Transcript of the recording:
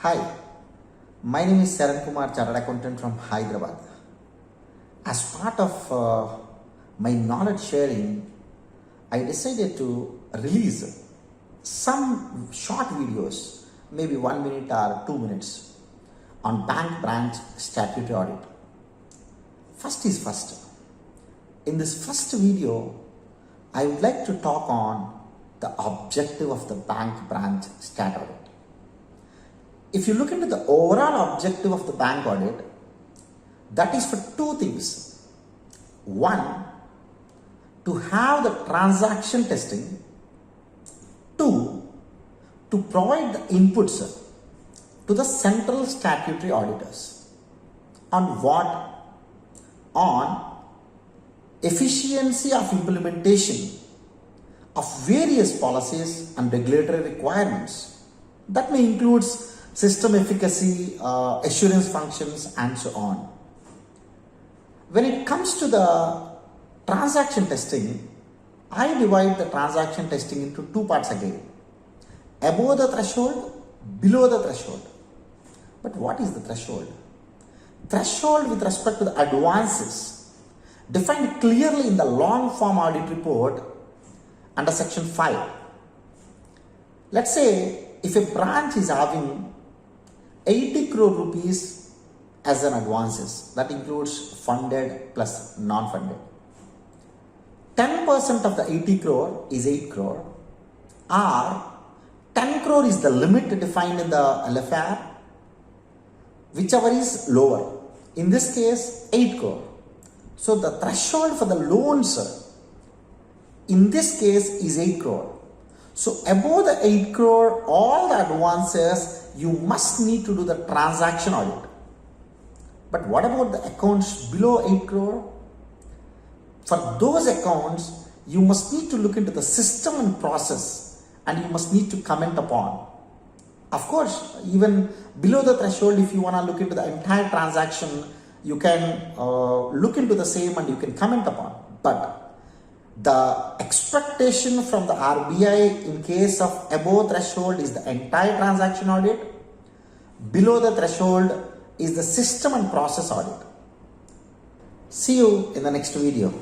Hi, my name is Saran Kumar, Chartered Accountant from Hyderabad. As part of my knowledge sharing, I decided to release some short videos, maybe 1 minute or 2 minutes, on bank branch statutory audit. First is first. In this first video, I would like to talk on the objective of the bank branch stat audit. If you look into the overall objective of the bank audit, that is for two things. One, to have the transaction testing. Two, to provide the inputs to the central statutory auditors. On what? On efficiency of implementation of various policies and regulatory requirements. That may include system efficacy, assurance functions, and so on. When it comes to the transaction testing, I divide the transaction testing into two parts again. Above the threshold, below the threshold. But what is the threshold? Threshold with respect to the advances defined clearly in the long form audit report under section 5. Let's say if a branch is having 80 crore rupees as an advances, that includes funded plus non-funded. 10% of the 80 crore is 8 crore, or 10 crore is the limit defined in the LFR, whichever is lower. In this case, 8 crore. So the threshold for the loans in this case is 8 crore. So above the 8 crore, all the advances, you must need to do the transaction audit. But what about the accounts below 8 crore? For those accounts, you must need to look into the system and process, and you must need to comment upon. Of course, even below the threshold, if you want to look into the entire transaction, you can look into the same and you can comment upon. But the expectation from the RBI in case of above threshold is the entire transaction audit. Below the threshold is the system and process audit. See you in the next video.